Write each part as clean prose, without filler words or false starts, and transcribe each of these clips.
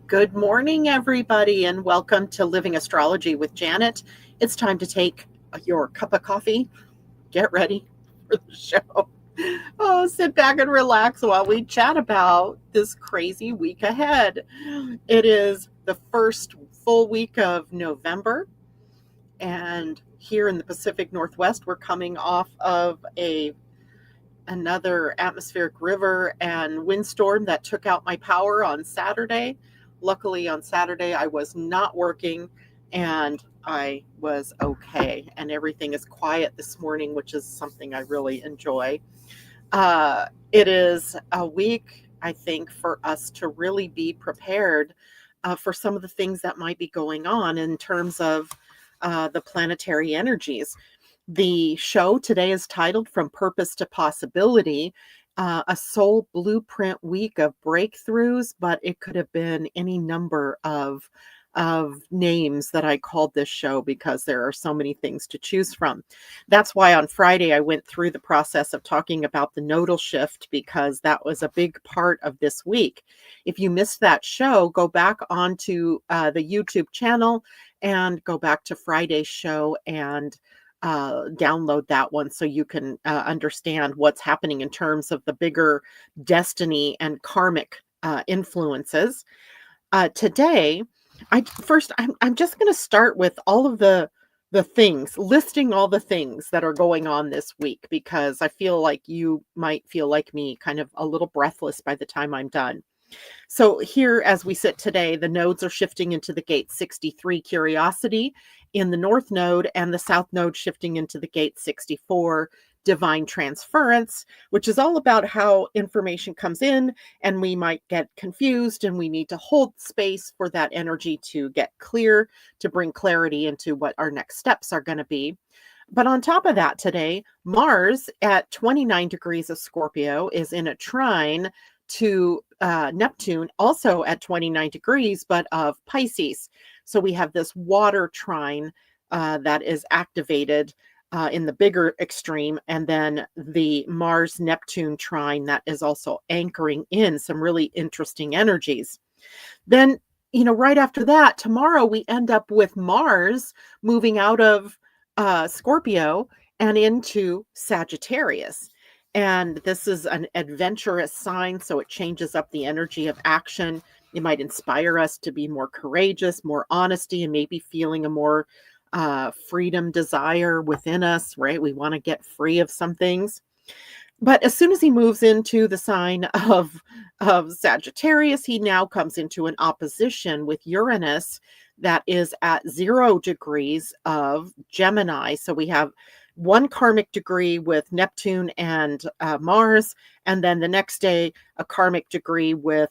Good morning, everybody, and welcome to Living Astrology with Janet. It's time to take your cup of coffee, get ready for the show. Oh, sit back and relax while we chat about this crazy week ahead. It is the first full week of November, and here in the Pacific Northwest, we're coming off of another atmospheric river and windstorm that took out my power on Saturday. Luckily, on Saturday, I was not working and I was okay. And everything is quiet this morning, which is something I really enjoy. It is a week, I think, for us to really be prepared for some of the things that might be going on in terms of the planetary energies. The show today is titled From Purpose to Possibility, a soul blueprint week of breakthroughs, but it could have been any number of names that I called this show because there are so many things to choose from. That's why on Friday I went through the process of talking about the nodal shift because that was a big part of this week. If you missed that show, go back onto the YouTube channel and go back to Friday's show and download that one so you can understand what's happening in terms of the bigger destiny and karmic influences. Today, I'm just going to start with all of the things, listing all the things that are going on this week, because I feel like you might feel like me, kind of a little breathless by the time I'm done. So here, as we sit today, the nodes are shifting into the gate 63 Curiosity in the North Node, and the South Node shifting into the gate 64 Divine Transference, which is all about how information comes in and we might get confused and we need to hold space for that energy to get clear, to bring clarity into what our next steps are going to be. But on top of that today, Mars at 29 degrees of Scorpio is in a trine to Neptune, also at 29 degrees, but of Pisces. So we have this water trine that is activated in the bigger extreme, and then the Mars-Neptune trine that is also anchoring in some really interesting energies. Then, right after that, tomorrow we end up with Mars moving out of Scorpio and into Sagittarius. And this is an adventurous sign, so it changes up the energy of action. It might inspire us to be more courageous, more honesty, and maybe feeling a more freedom desire within us, right? We want to get free of some things. But as soon as he moves into the sign of Sagittarius, he now comes into an opposition with Uranus that is at 0 degrees of Gemini. So we have one karmic degree with Neptune and Mars, and then the next day a karmic degree with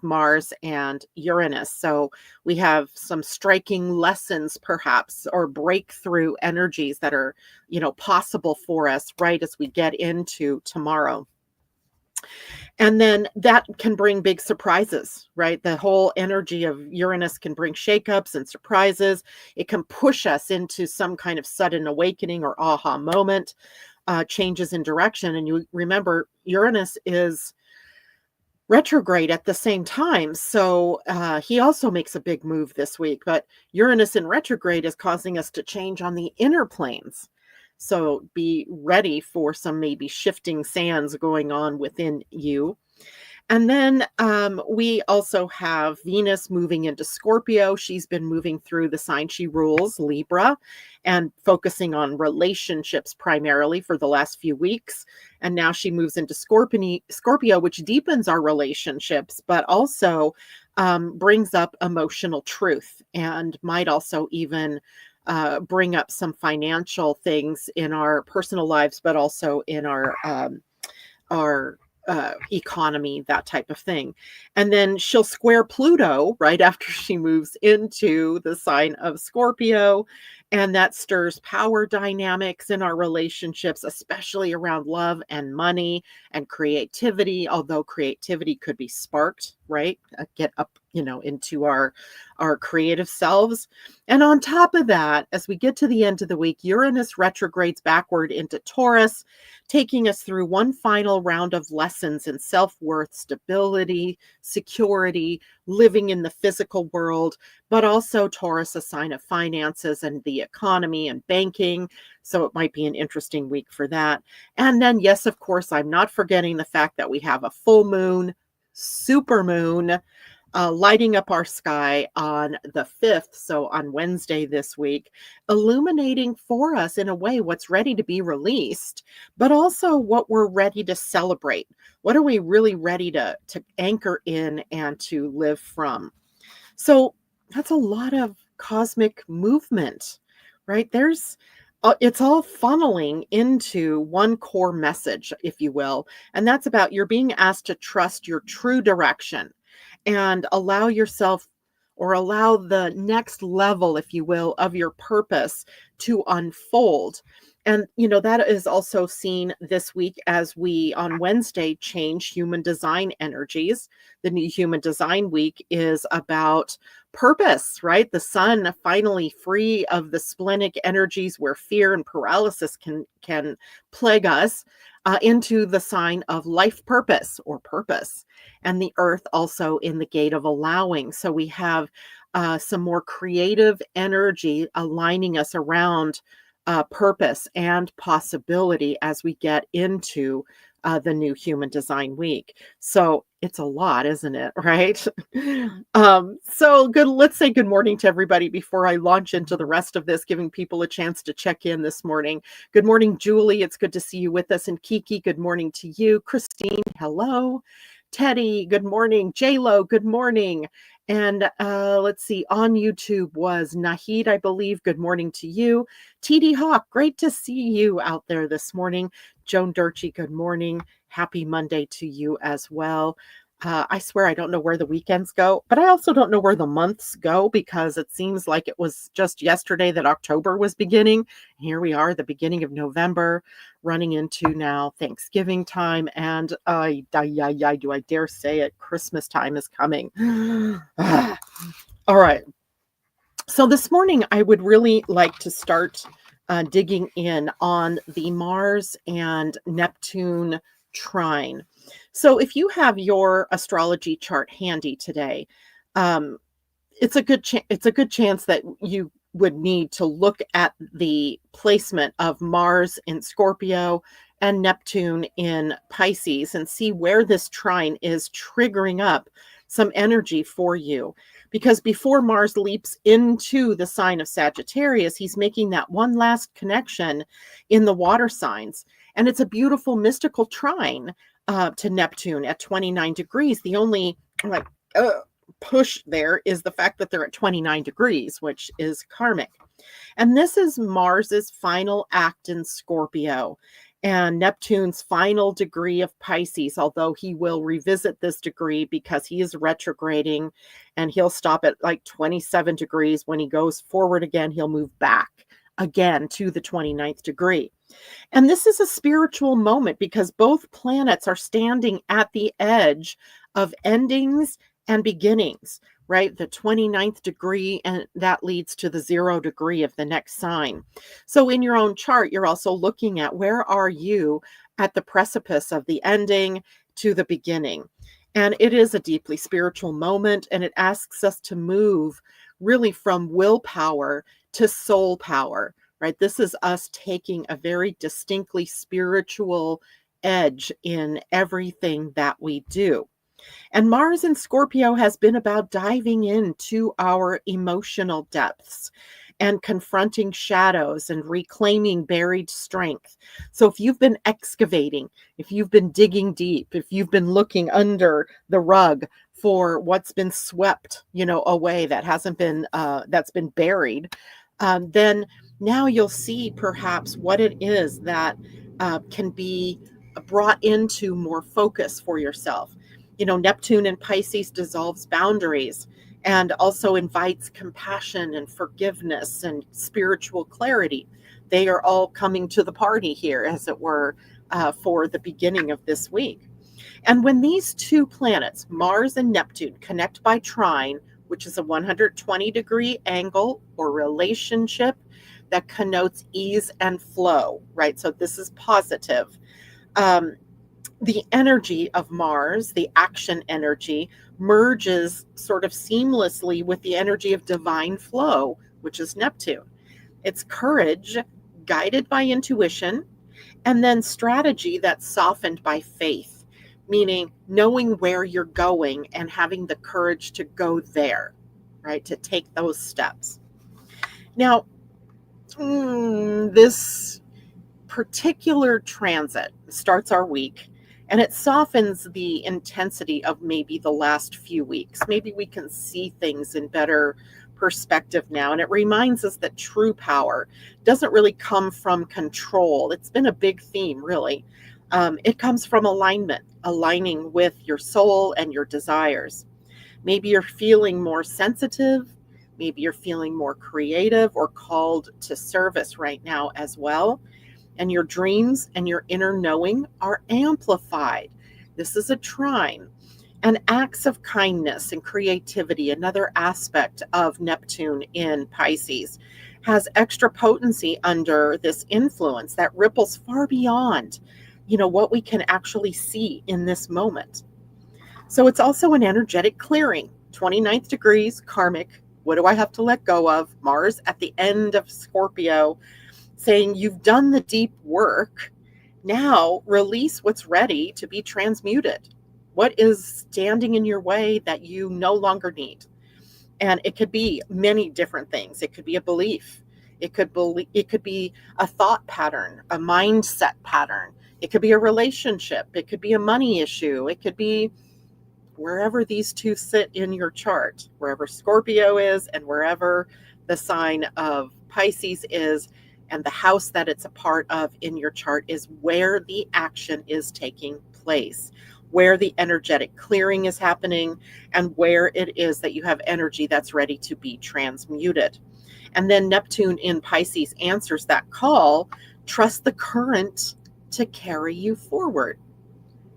Mars and Uranus. So we have some striking lessons, perhaps, or breakthrough energies that are, possible for us right as we get into tomorrow. And then that can bring big surprises, right? The whole energy of Uranus can bring shakeups and surprises. It can push us into some kind of sudden awakening or aha moment, changes in direction. And you remember, Uranus is retrograde at the same time. So he also makes a big move this week. But Uranus in retrograde is causing us to change on the inner planes. So be ready for some maybe shifting sands going on within you. And then we also have Venus moving into Scorpio. She's been moving through the sign she rules, Libra, and focusing on relationships primarily for the last few weeks. And now she moves into Scorpio, which deepens our relationships, but also brings up emotional truth and might also even bring up some financial things in our personal lives, but also in our economy, that type of thing. And then she'll square Pluto right after she moves into the sign of Scorpio. And that stirs power dynamics in our relationships, especially around love and money and creativity, although creativity could be sparked, right? Get up, into our creative selves. And on top of that, as we get to the end of the week, Uranus retrogrades backward into Taurus, taking us through one final round of lessons in self-worth, stability, security, living in the physical world, but also Taurus, a sign of finances and the economy and banking. So it might be an interesting week for that. And then, yes, of course, I'm not forgetting the fact that we have a full moon, supermoon, lighting up our sky on the 5th, so on Wednesday this week, illuminating for us in a way what's ready to be released, but also what we're ready to celebrate. What are we really ready to anchor in and to live from? So that's a lot of cosmic movement, right? It's all funneling into one core message, if you will, and that's about you're being asked to trust your true direction and allow yourself or allow the next level, if you will, of your purpose to unfold. And, that is also seen this week as we on Wednesday change human design energies. The new human design week is about purpose, right? The sun finally free of the splenic energies where fear and paralysis can plague us, into the sign of life purpose or purpose, and the earth also in the gate of allowing. So we have some more creative energy aligning us around purpose and possibility as we get into the new human design week. So it's a lot, isn't it? Right. So good. Let's say good morning to everybody before I launch into the rest of this, giving people a chance to check in this morning. Good morning, Julie. It's good to see you with us. And Kiki, good morning to you. Christine, hello. Teddy, good morning. J-Lo, good morning. And let's see, on YouTube was Nahid, I believe. Good morning to you. TD Hawk, great to see you out there this morning. Joan Durchie, good morning. Happy Monday to you as well. I swear I don't know where the weekends go, but I also don't know where the months go because it seems like it was just yesterday that October was beginning. Here we are, the beginning of November, running into now Thanksgiving time, and do I dare say it, Christmas time is coming. All right. So this morning, I would really like to start digging in on the Mars and Neptune trine. So if you have your astrology chart handy today, it's a good chance that you would need to look at the placement of Mars in Scorpio and Neptune in Pisces and see where this trine is triggering up some energy for you. Because before Mars leaps into the sign of Sagittarius, he's making that one last connection in the water signs. And it's a beautiful mystical trine to Neptune at 29 degrees. The only push there is the fact that they're at 29 degrees, which is karmic. And this is Mars's final act in Scorpio and Neptune's final degree of Pisces, although he will revisit this degree because he is retrograding and he'll stop at like 27 degrees. When he goes forward again, he'll move back again to the 29th degree. And this is a spiritual moment because both planets are standing at the edge of endings and beginnings, right? The 29th degree, and that leads to the 0 degree of the next sign. So in your own chart, you're also looking at where are you at the precipice of the ending to the beginning. And it is a deeply spiritual moment, and it asks us to move really from willpower to soul power, right? This is us taking a very distinctly spiritual edge in everything that we do. And Mars in Scorpio has been about diving into our emotional depths and confronting shadows and reclaiming buried strength. So if you've been excavating, if you've been digging deep, if you've been looking under the rug for what's been swept, away that hasn't been, that's been buried, then now you'll see perhaps what it is that can be brought into more focus for yourself. Neptune in Pisces dissolves boundaries and also invites compassion and forgiveness and spiritual clarity. They are all coming to the party here, as it were, for the beginning of this week. And when these two planets, Mars and Neptune, connect by trine, which is a 120-degree angle or relationship that connotes ease and flow, right? So this is positive. The energy of Mars, the action energy, merges sort of seamlessly with the energy of divine flow, which is Neptune. It's courage guided by intuition, and then strategy that's softened by faith, meaning knowing where you're going and having the courage to go there, right? To take those steps. Now, this particular transit starts our week, and it softens the intensity of maybe the last few weeks. Maybe we can see things in better perspective now, and it reminds us that true power doesn't really come from control. It's been a big theme, really. It comes from alignment, aligning with your soul and your desires. Maybe you're feeling more sensitive. Maybe you're feeling more creative or called to service right now as well. And your dreams and your inner knowing are amplified. This is a trine. And acts of kindness and creativity, another aspect of Neptune in Pisces, has extra potency under this influence that ripples far beyond, what we can actually see in this moment. So it's also an energetic clearing. 29th degrees, karmic. What do I have to let go of? Mars at the end of Scorpio, saying you've done the deep work. Now release what's ready to be transmuted. What is standing in your way that you no longer need? And it could be many different things. It could be a belief. It could be a thought pattern, a mindset pattern. It could be a relationship. It could be a money issue. It could be wherever these two sit in your chart, wherever Scorpio is and wherever the sign of Pisces is, and the house that it's a part of in your chart is where the action is taking place, where the energetic clearing is happening, and where it is that you have energy that's ready to be transmuted. And then Neptune in Pisces answers that call. Trust the current to carry you forward,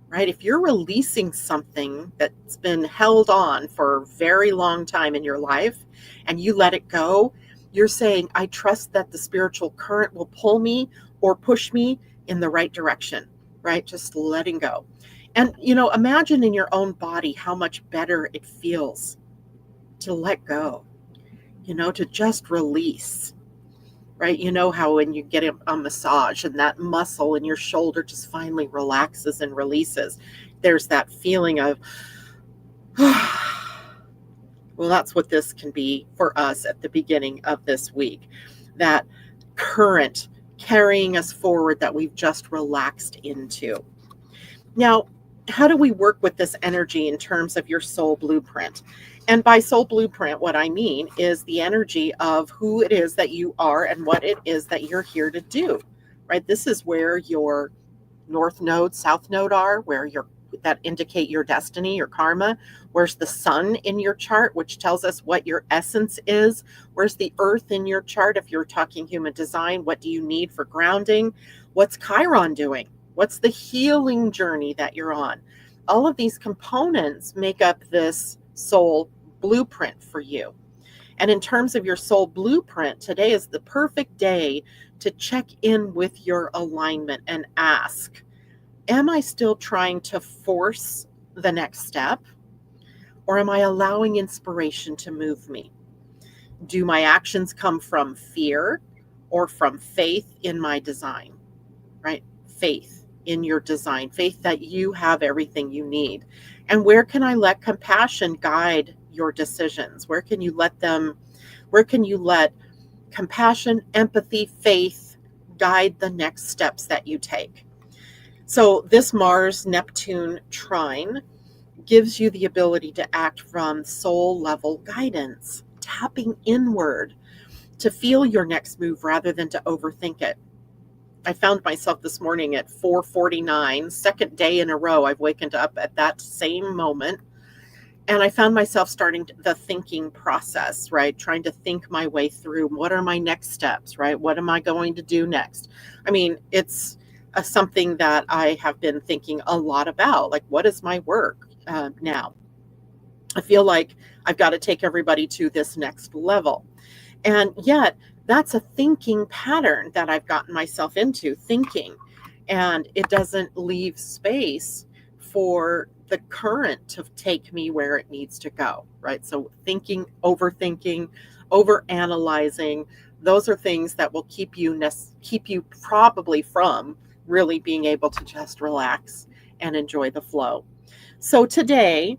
right? If you're releasing something that's been held on for a very long time in your life and you let it go, you're saying, I trust that the spiritual current will pull me or push me in the right direction, right? Just letting go. And, imagine in your own body how much better it feels to let go, to just release, right? You know how when you get a massage and that muscle in your shoulder just finally relaxes and releases, there's that feeling of, well, that's what this can be for us at the beginning of this week. That current carrying us forward that we've just relaxed into. Now, how do we work with this energy in terms of your soul blueprint? And by soul blueprint, what I mean is the energy of who it is that you are and what it is that you're here to do, right? This is where your north node, south node are, where that indicate your destiny, your karma. Where's the sun in your chart, which tells us what your essence is? Where's the earth in your chart? If you're talking human design, what do you need for grounding? What's Chiron doing? What's the healing journey that you're on? All of these components make up this soul blueprint for you. And in terms of your soul blueprint, today is the perfect day to check in with your alignment and ask, am I still trying to force the next step? Or am I allowing inspiration to move me? Do my actions come from fear or from faith in my design, right? Faith in your design, faith that you have everything you need. And where can I let compassion guide your decisions? Where can you let compassion, empathy, faith guide the next steps that you take? So this Mars-Neptune trine gives you the ability to act from soul level guidance, tapping inward to feel your next move rather than to overthink it. I found myself this morning at 4:49, second day in a row I've wakened up at that same moment, And I found myself starting the thinking process, right? Trying to think my way through what are my next steps, right? What am I going to do next? I mean, it's something that I have been thinking a lot about. Like, what is my work now? I feel like I've got to take everybody to this next level. And yet, that's a thinking pattern that I've gotten myself into, thinking. And it doesn't leave space for the current to take me where it needs to go, right? So thinking, over analyzing, those are things that will keep you probably from really being able to just relax and enjoy the flow. So today,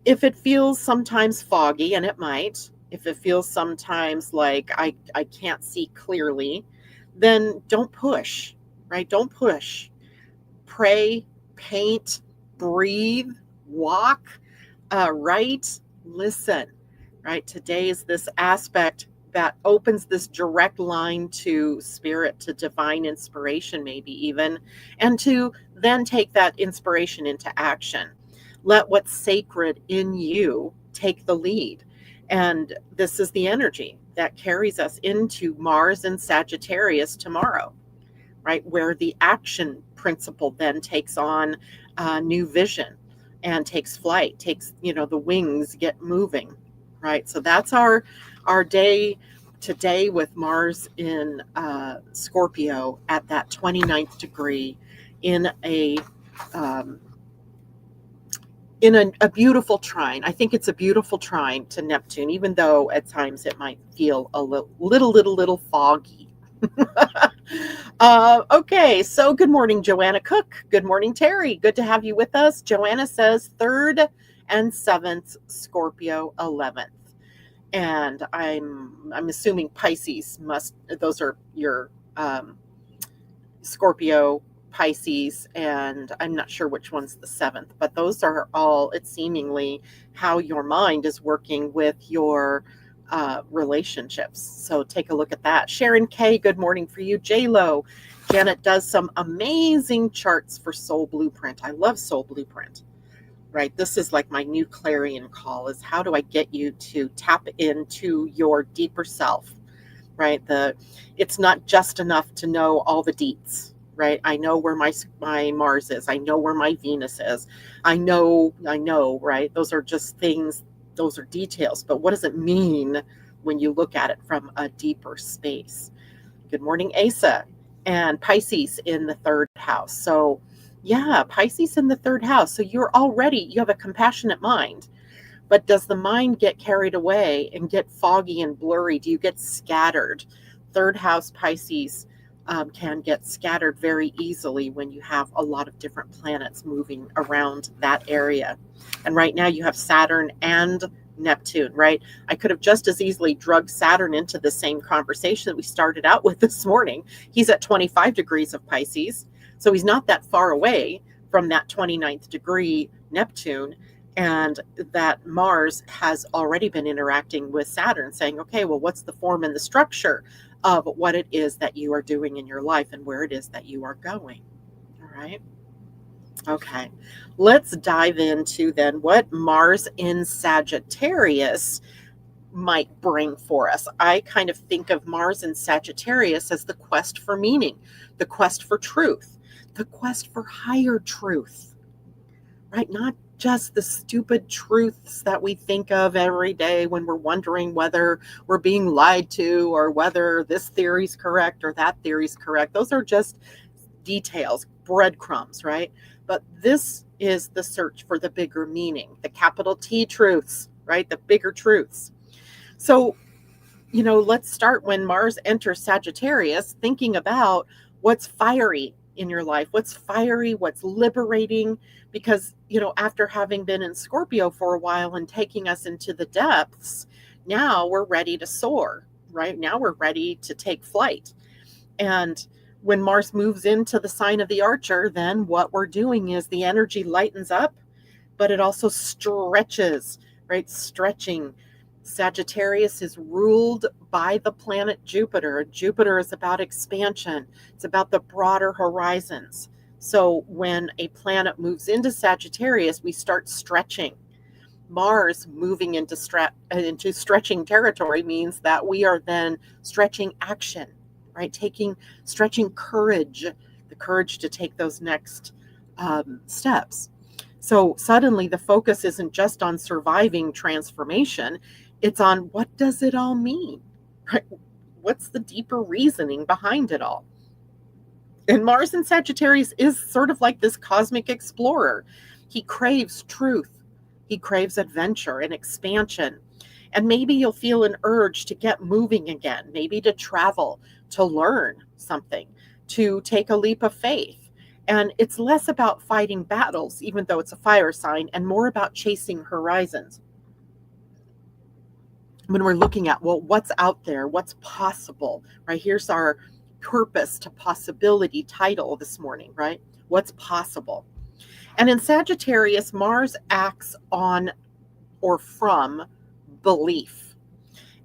if it feels sometimes foggy, and it might, if it feels sometimes like I can't see clearly, then don't push, right? Don't push. Pray, paint, breathe, walk, write, listen, right? Today is this aspect that opens this direct line to spirit, to divine inspiration, maybe even, and to then take that inspiration into action. Let what's sacred in you take the lead. And this is the energy that carries us into Mars and Sagittarius tomorrow, right? Where the action principle then takes on new vision and takes flight, takes, the wings get moving, right? So that's our day today with Mars in Scorpio at that 29th degree in um, a beautiful trine. I think it's a beautiful trine to Neptune, even though at times it might feel a little foggy. Okay, so good morning, Joanna Cook. Good morning, Terry. Good to have you with us. Joanna says 3rd and 7th, Scorpio 11th. And I'm assuming Pisces those are your Scorpio, Pisces, and I'm not sure which one's the 7th, but those are all, it's seemingly how your mind is working with your relationships. So take a look at that. Sharon K, good morning for you. J-Lo, Janet does some amazing charts for Soul Blueprint. I love Soul Blueprint, right? This is like my new clarion call, is how do I get you to tap into your deeper self, right? It's not just enough to know all the deets, right? I know where my Mars is. I know where my Venus is. I know, right? Those are just things, those are details. But what does it mean when you look at it from a deeper space? Good morning, Asa. And Pisces in the 3rd house. So yeah, Pisces in the 3rd house. So you have a compassionate mind. But does the mind get carried away and get foggy and blurry? Do you get scattered? 3rd house Pisces can get scattered very easily when you have a lot of different planets moving around that area. And right now you have Saturn and Neptune, right? I could have just as easily drugged Saturn into the same conversation that we started out with this morning. He's at 25 degrees of Pisces, so he's not that far away from that 29th degree Neptune. And that Mars has already been interacting with Saturn, saying, okay, well, what's the form and the structure of what it is that you are doing in your life and where it is that you are going? All right. Okay. Let's dive into then what Mars in Sagittarius might bring for us. I kind of think of Mars in Sagittarius as the quest for meaning, the quest for truth, the quest for higher truth, right? Not just the stupid truths that we think of every day when we're wondering whether we're being lied to or whether this theory's correct or that theory's correct. Those are just details, breadcrumbs, right? But this is the search for the bigger meaning, the capital T truths, right? The bigger truths. So, let's start when Mars enters Sagittarius, thinking about what's fiery in your life, what's fiery, what's liberating, because, after having been in Scorpio for a while and taking us into the depths, now we're ready to soar, right? Now we're ready to take flight. And when Mars moves into the sign of the Archer, then what we're doing is the energy lightens up, but it also stretches, right? Stretching. Sagittarius is ruled by the planet Jupiter. Jupiter is about expansion. It's about the broader horizons. So when a planet moves into Sagittarius, we start stretching. Mars moving into stretching territory means that we are then stretching action, right? Stretching courage, the courage to take those next steps. So suddenly the focus isn't just on surviving transformation, it's on what does it all mean, right? What's the deeper reasoning behind it all? And Mars in Sagittarius is sort of like this cosmic explorer. He craves truth. He craves adventure and expansion. And maybe you'll feel an urge to get moving again, maybe to travel, to learn something, to take a leap of faith. And it's less about fighting battles, even though it's a fire sign, and more about chasing horizons. When we're looking at, well, what's out there, what's possible, right? Here's our purpose to possibility title this morning, right? What's possible? And in Sagittarius, Mars acts on or from belief.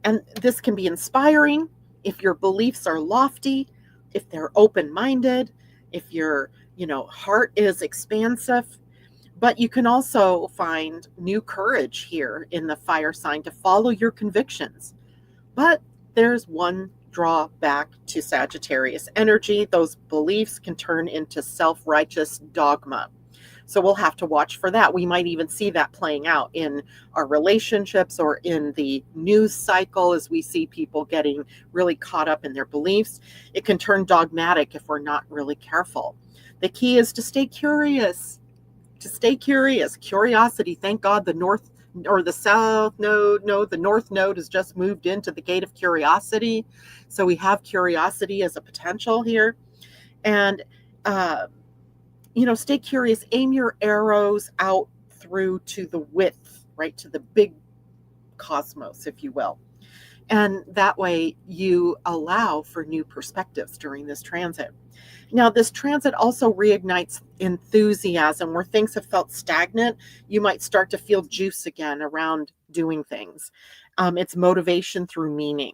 And this can be inspiring if your beliefs are lofty, if they're open-minded, if your, heart is expansive. But you can also find new courage here in the fire sign to follow your convictions. But there's one drawback to Sagittarius energy. Those beliefs can turn into self-righteous dogma. So we'll have to watch for that. We might even see that playing out in our relationships or in the news cycle as we see people getting really caught up in their beliefs. It can turn dogmatic if we're not really careful. The key is to stay curious. Curiosity. Thank God the north or the south node, no, the north node has just moved into the gate of curiosity. So we have curiosity as a potential here. And, stay curious, aim your arrows out through to the width, right? To the big cosmos, if you will. And that way you allow for new perspectives during this transit. Now, this transit also reignites enthusiasm. Where things have felt stagnant, you might start to feel juice again around doing things. It's motivation through meaning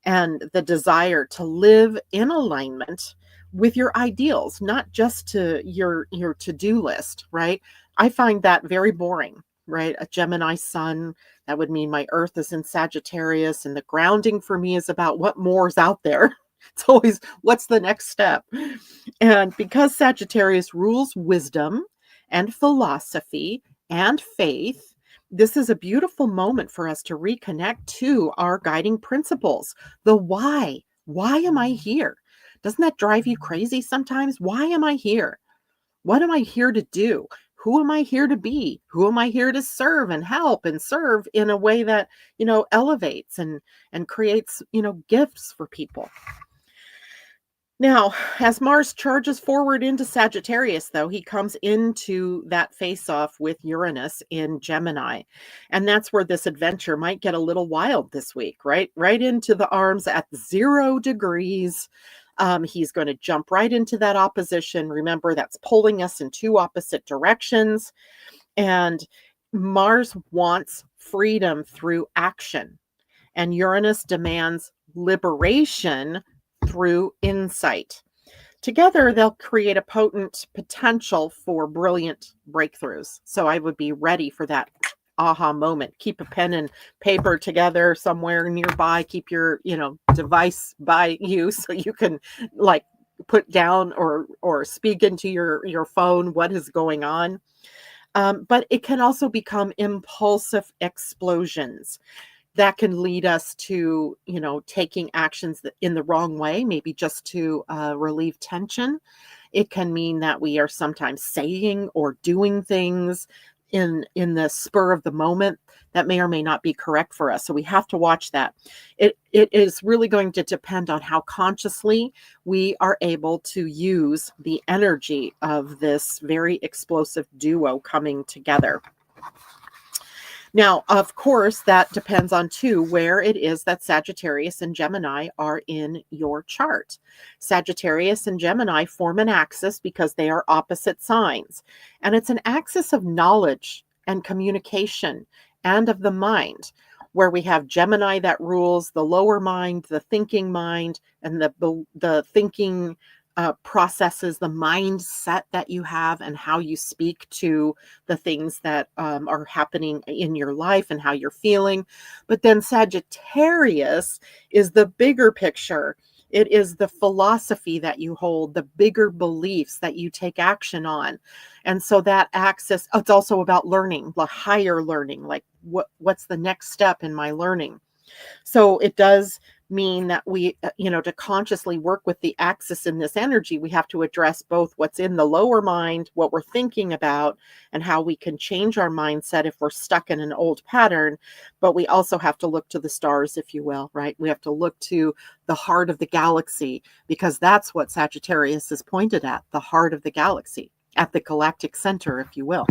and the desire to live in alignment with your ideals, not just to your to-do list, right? I find that very boring, right? A Gemini sun, that would mean my Earth is in Sagittarius, and the grounding for me is about what more is out there. It's always, what's the next step? And because Sagittarius rules wisdom and philosophy and faith, this is a beautiful moment for us to reconnect to our guiding principles. The why. Why am I here? Doesn't that drive you crazy sometimes? Why am I here? What am I here to do? Who am I here to be? Who am I here to serve and help and serve in a way that, elevates and creates, gifts for people? Now, as Mars charges forward into Sagittarius, though, he comes into that face-off with Uranus in Gemini. And that's where this adventure might get a little wild this week, right? Right into the arms at 0 degrees. He's going to jump right into that opposition. Remember, that's pulling us in two opposite directions. And Mars wants freedom through action. And Uranus demands liberation through insight. Together, they'll create a potent potential for brilliant breakthroughs. So I would be ready for that aha moment. Keep a pen and paper together somewhere nearby. Keep your, device by you so you can put down or speak into your phone what is going on. But it can also become impulsive explosions that can lead us to, taking actions in the wrong way, maybe just to relieve tension. It can mean that we are sometimes saying or doing things in the spur of the moment that may or may not be correct for us. So we have to watch that. It is really going to depend on how consciously we are able to use the energy of this very explosive duo coming together. Now, of course, that depends on, too, where it is that Sagittarius and Gemini are in your chart. Sagittarius and Gemini form an axis because they are opposite signs. And it's an axis of knowledge and communication and of the mind, where we have Gemini that rules the lower mind, the thinking mind, and the thinking processes, the mindset that you have, and how you speak to the things that are happening in your life and how you're feeling. But then Sagittarius is the bigger picture. It is the philosophy that you hold, the bigger beliefs that you take action on. And so that axis, it's also about learning, the higher learning, like what's the next step in my learning. So it does mean that we, to consciously work with the axis in this energy, we have to address both what's in the lower mind, what we're thinking about, and how we can change our mindset if we're stuck in an old pattern. But we also have to look to the stars, if you will, right? We have to look to the heart of the galaxy, because that's what Sagittarius is pointed at, the heart of the galaxy, at the galactic center, if you will.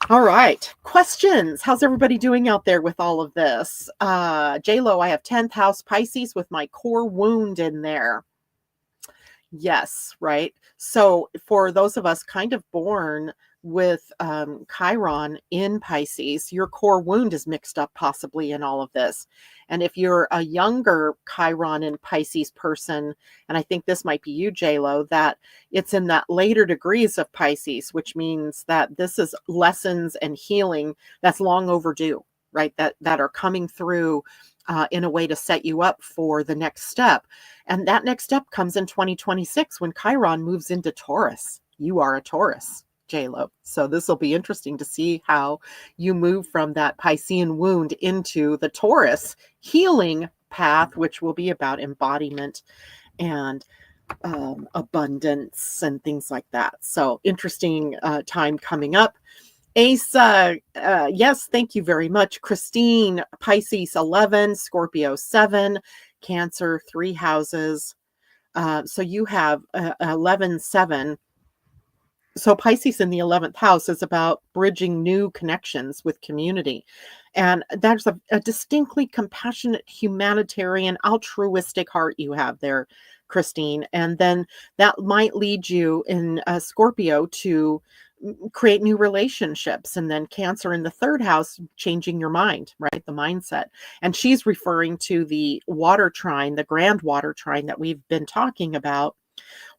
All right. Questions. How's everybody doing out there with all of this? J-Lo, I have 10th house Pisces with my core wound in there. Yes, right. So for those of us kind of born with Chiron in Pisces, your core wound is mixed up possibly in all of this. And if you're a younger Chiron in Pisces person, and I think this might be you, J-Lo, that it's in that later degrees of Pisces, which means that this is lessons and healing that's long overdue, right? That are coming through in a way to set you up for the next step. And that next step comes in 2026 when Chiron moves into Taurus. You are a Taurus, J-Lo. So this will be interesting to see how you move from that Piscean wound into the Taurus healing path, which will be about embodiment and abundance and things like that. So interesting time coming up. Ace, yes, thank you very much. Christine, Pisces 11, Scorpio 7, Cancer 3 houses. So you have 11, 7. So Pisces in the 11th house is about bridging new connections with community. And there's a distinctly compassionate, humanitarian, altruistic heart you have there, Christine. And then that might lead you in Scorpio to create new relationships. And then Cancer in the 3rd house, changing your mind, right? The mindset. And she's referring to the water trine, the grand water trine that we've been talking about,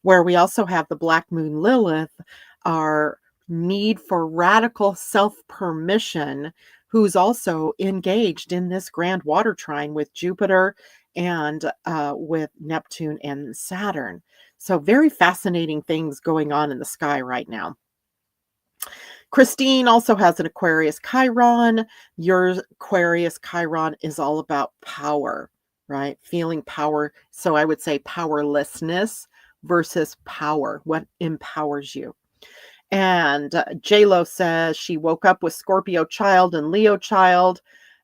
where we also have the Black Moon Lilith, our need for radical self-permission, who's also engaged in this grand water trine with Jupiter and with Neptune and Saturn. So very fascinating things going on in the sky right now. Christine also has an Aquarius Chiron. Your Aquarius Chiron is all about power, right? Feeling power. So I would say powerlessness versus power. What empowers you? And J-Lo says she woke up with Scorpio child and Leo child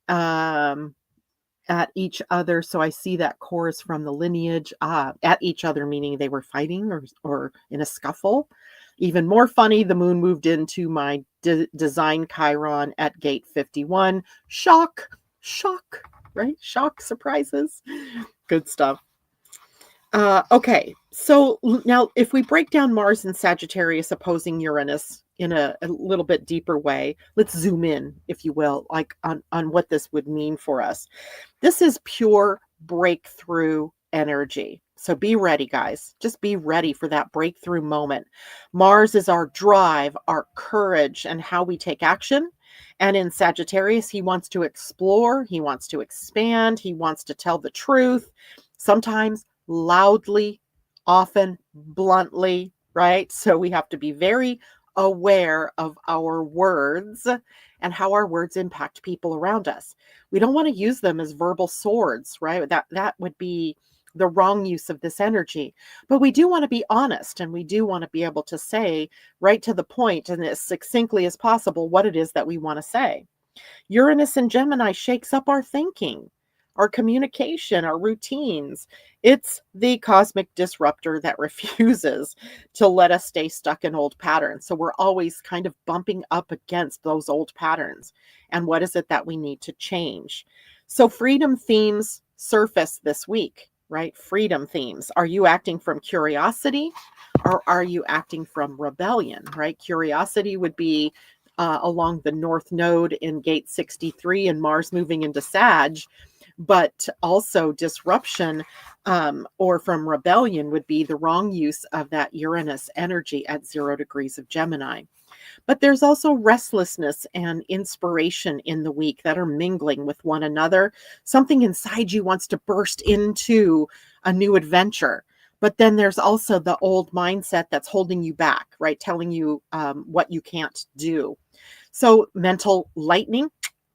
at each other. So I see that chorus from the lineage, at each other, meaning they were fighting or in a scuffle. Even more funny, the moon moved into my design Chiron at gate 51. Shock, right? Shock, surprises. Good stuff. Okay, so now if we break down Mars and Sagittarius opposing Uranus in a little bit deeper way, let's zoom in, if you will, like on what this would mean for us. This is pure breakthrough energy. So be ready, guys. Just be ready for that breakthrough moment. Mars is our drive, our courage, and how we take action. And in Sagittarius, he wants to explore, he wants to expand, he wants to tell the truth, sometimes loudly, often bluntly, right? So we have to be very aware of our words and how our words impact people around us. We don't want to use them as verbal swords, right? That would be the wrong use of this energy. But we do want to be honest, and we do want to be able to say right to the point and as succinctly as possible what it is that we want to say. Uranus and Gemini shakes up our thinking, our communication, our routines. It's the cosmic disruptor that refuses to let us stay stuck in old patterns. So we're always kind of bumping up against those old patterns. And what is it that we need to change? So freedom themes surface this week, right? Freedom themes. Are you acting from curiosity or are you acting from rebellion, right? Curiosity would be along the North Node in gate 63 and Mars moving into Sag, But also disruption or from rebellion would be the wrong use of that Uranus energy at 0 degrees of Gemini. But there's also restlessness and inspiration in the week that are mingling with one another. Something inside you wants to burst into a new adventure. But then there's also the old mindset that's holding you back, right? Telling you what you can't do. So mental lightning,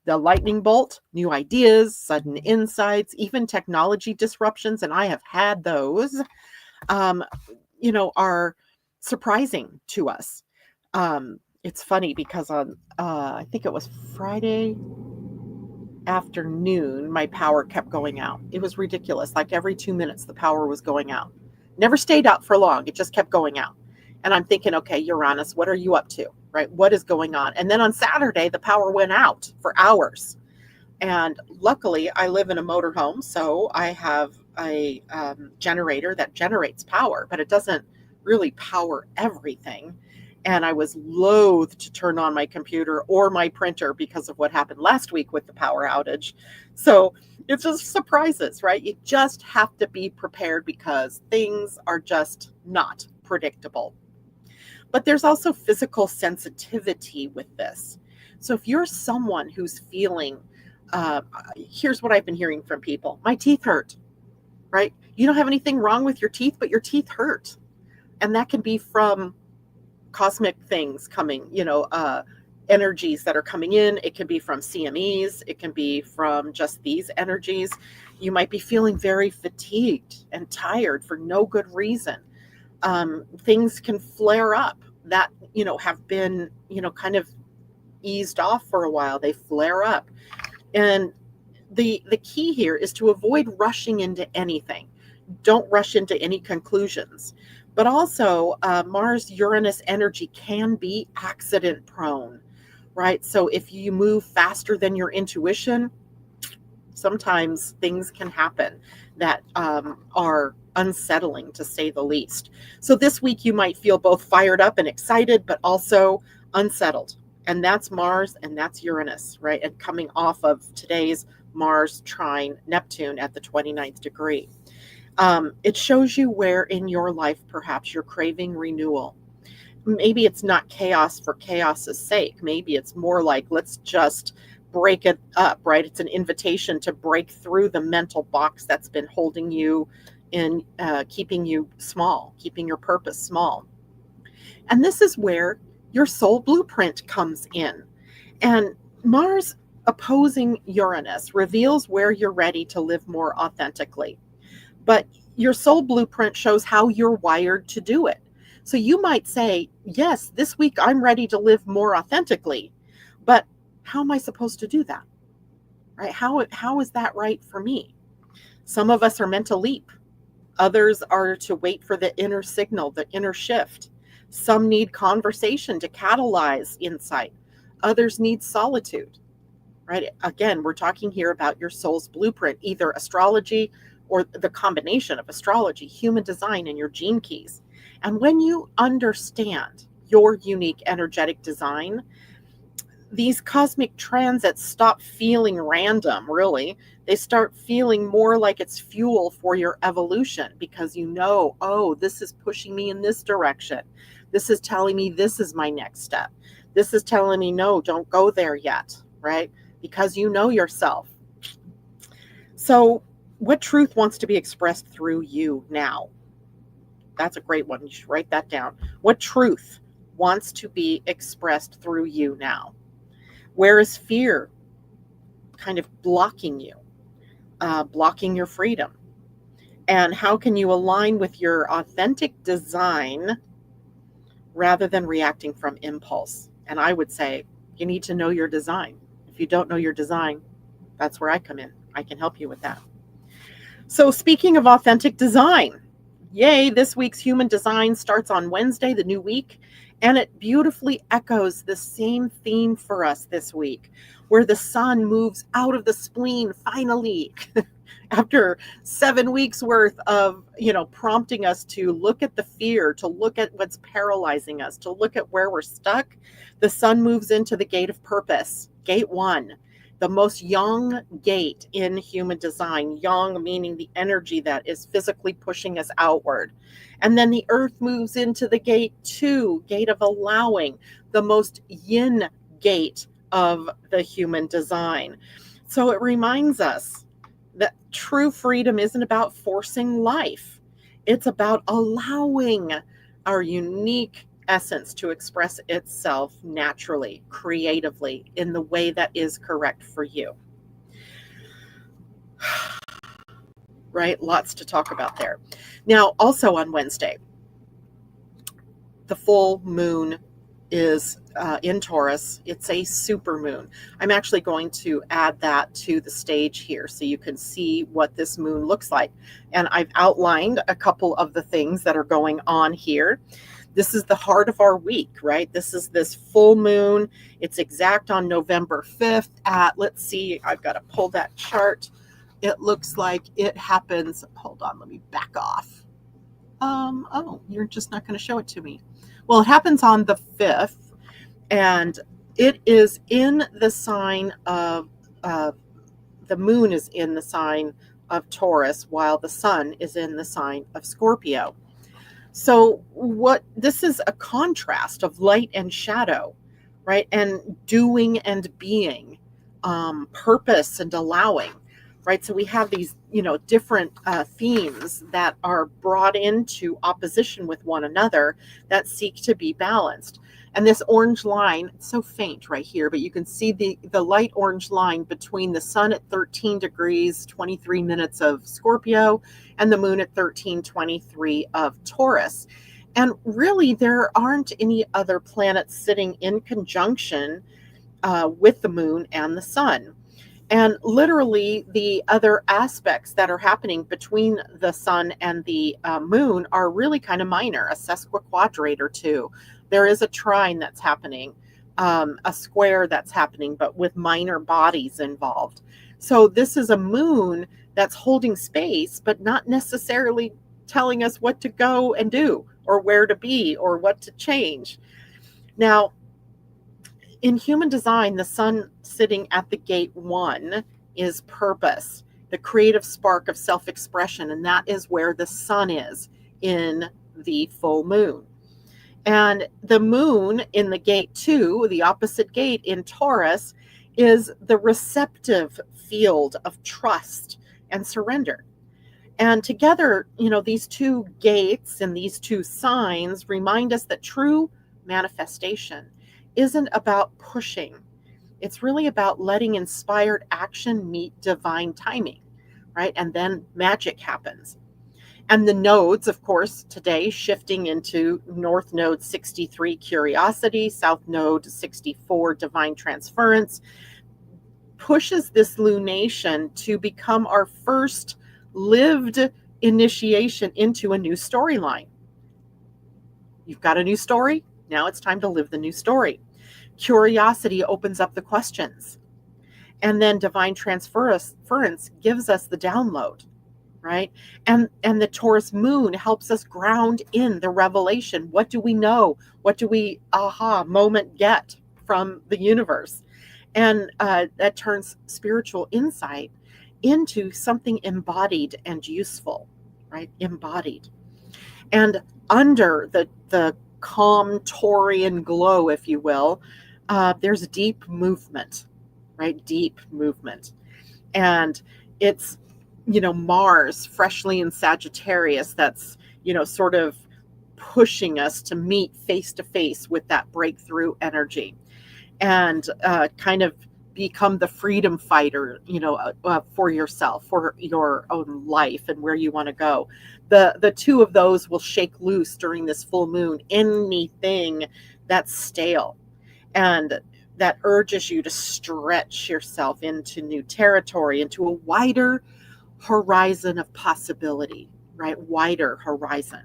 the lightning bolt, new ideas, sudden insights, even technology disruptions, and I have had those, are surprising to us. It's funny because on, I think it was Friday afternoon, my power kept going out. It was ridiculous. Like every 2 minutes, the power was going out. Never stayed out for long. It just kept going out. And I'm thinking, okay, Uranus, what are you up to? Right? What is going on? And then on Saturday, the power went out for hours. And luckily, I live in a motorhome, so I have a generator that generates power, but it doesn't really power everything. And I was loath to turn on my computer or my printer because of what happened last week with the power outage. So it's just surprises, right? You just have to be prepared because things are just not predictable. But there's also physical sensitivity with this. So if you're someone who's feeling, here's what I've been hearing from people: my teeth hurt, right? You don't have anything wrong with your teeth, but your teeth hurt. And that can be from cosmic things coming, energies that are coming in. It can be from CMEs. It can be from just these energies. You might be feeling very fatigued and tired for no good reason. Things can flare up that, have been, kind of eased off for a while. They flare up. And the key here is to avoid rushing into anything. Don't rush into any conclusions. But also, Mars-Uranus energy can be accident prone, right? So if you move faster than your intuition, sometimes things can happen that are unsettling, to say the least. So this week you might feel both fired up and excited, but also unsettled. And that's Mars and that's Uranus, right? And coming off of today's Mars trine Neptune at the 29th degree. It shows you where in your life perhaps you're craving renewal. Maybe it's not chaos for chaos's sake. Maybe it's more like, let's just break it up, right? It's an invitation to break through the mental box that's been holding you in, keeping you small, keeping your purpose small. And this is where your soul blueprint comes in. And Mars opposing Uranus reveals where you're ready to live more authentically. But your soul blueprint shows how you're wired to do it. So you might say, yes, this week I'm ready to live more authentically, but how am I supposed to do that? Right? How is that right for me? Some of us are meant to leap. Others are to wait for the inner signal, the inner shift. Some need conversation to catalyze insight. Others need solitude, right? Again, we're talking here about your soul's blueprint, either astrology or the combination of astrology, human design, and your gene keys. And when you understand your unique energetic design, these cosmic transits stop feeling random, really. They start feeling more like it's fuel for your evolution, because oh, this is pushing me in this direction. This is telling me this is my next step. This is telling me, no, don't go there yet, right? Because you know yourself. So what truth wants to be expressed through you now? That's a great one. You should write that down. What truth wants to be expressed through you now? Where is fear kind of blocking you, blocking your freedom? And how can you align with your authentic design rather than reacting from impulse? And I would say you need to know your design. If you don't know your design, that's where I come in. I can help you with that. So speaking of authentic design, yay, this week's human design starts on Wednesday, the new week, and it beautifully echoes the same theme for us this week, where the sun moves out of the spleen finally after 7 weeks worth of, prompting us to look at the fear, to look at what's paralyzing us, to look at where we're stuck. The sun moves into the gate of purpose, gate 1. the most yang gate in human design. Yang meaning the energy that is physically pushing us outward. And then the earth moves into the gate 2, gate of allowing, the most yin gate of the human design. So it reminds us that true freedom isn't about forcing life. It's about allowing our unique essence to express itself naturally, creatively, in the way that is correct for you. Right? Lots to talk about there. Now, also on Wednesday, the full moon is in Taurus. It's a supermoon. I'm actually going to add that to the stage here so you can see what this moon looks like. And I've outlined a couple of the things that are going on here. This is the heart of our week, right? This is this full moon. It's exact on November 5th at, let's see, I've got to pull that chart. It looks like it happens, hold on, let me back off. Oh, you're just not going to show it to me. Well, it happens on the 5th, and it is in the sign of, the moon is in the sign of Taurus, while the sun is in the sign of Scorpio. So this is a contrast of light and shadow, right? And doing and being, purpose and allowing, right? So we have these, different themes that are brought into opposition with one another that seek to be balanced. And this orange line, it's so faint right here, but you can see the light orange line between the sun at 13 degrees, 23 minutes of Scorpio, and the moon at 13:23 of Taurus. And really, there aren't any other planets sitting in conjunction with the moon and the sun. And literally, the other aspects that are happening between the sun and the moon are really kind of minor, a sesquiquadrate or two. There is a trine that's happening, a square that's happening, but with minor bodies involved. So this is a moon that's holding space, but not necessarily telling us what to go and do or where to be or what to change. Now, in human design, the sun sitting at the gate 1 is purpose, the creative spark of self-expression, and that is where the sun is in the full moon. And the moon in the gate 2, the opposite gate in Taurus, is the receptive field of trust and surrender. And together, these two gates and these two signs remind us that true manifestation isn't about pushing. It's really about letting inspired action meet divine timing, right? And then magic happens. And the nodes, of course, today shifting into North Node 63, Curiosity, South Node 64, Divine Transference, pushes this lunation to become our first lived initiation into a new storyline. You've got a new story. Now it's time to live the new story. Curiosity opens up the questions. And then divine transference gives us the download, right? And the Taurus moon helps us ground in the revelation. What do we know? What do we aha moment get from the universe? And that turns spiritual insight into something embodied and useful, right? Embodied. And under the calm Taurian glow, if you will, there's deep movement, right? Deep movement. And it's, Mars freshly in Sagittarius that's, sort of pushing us to meet face to face with that breakthrough energy and kind of become the freedom fighter, for yourself, for your own life and where you want to go. The two of those will shake loose during this full moon anything that's stale and that urges you to stretch yourself into new territory, into a wider horizon of possibility, right? Wider horizon.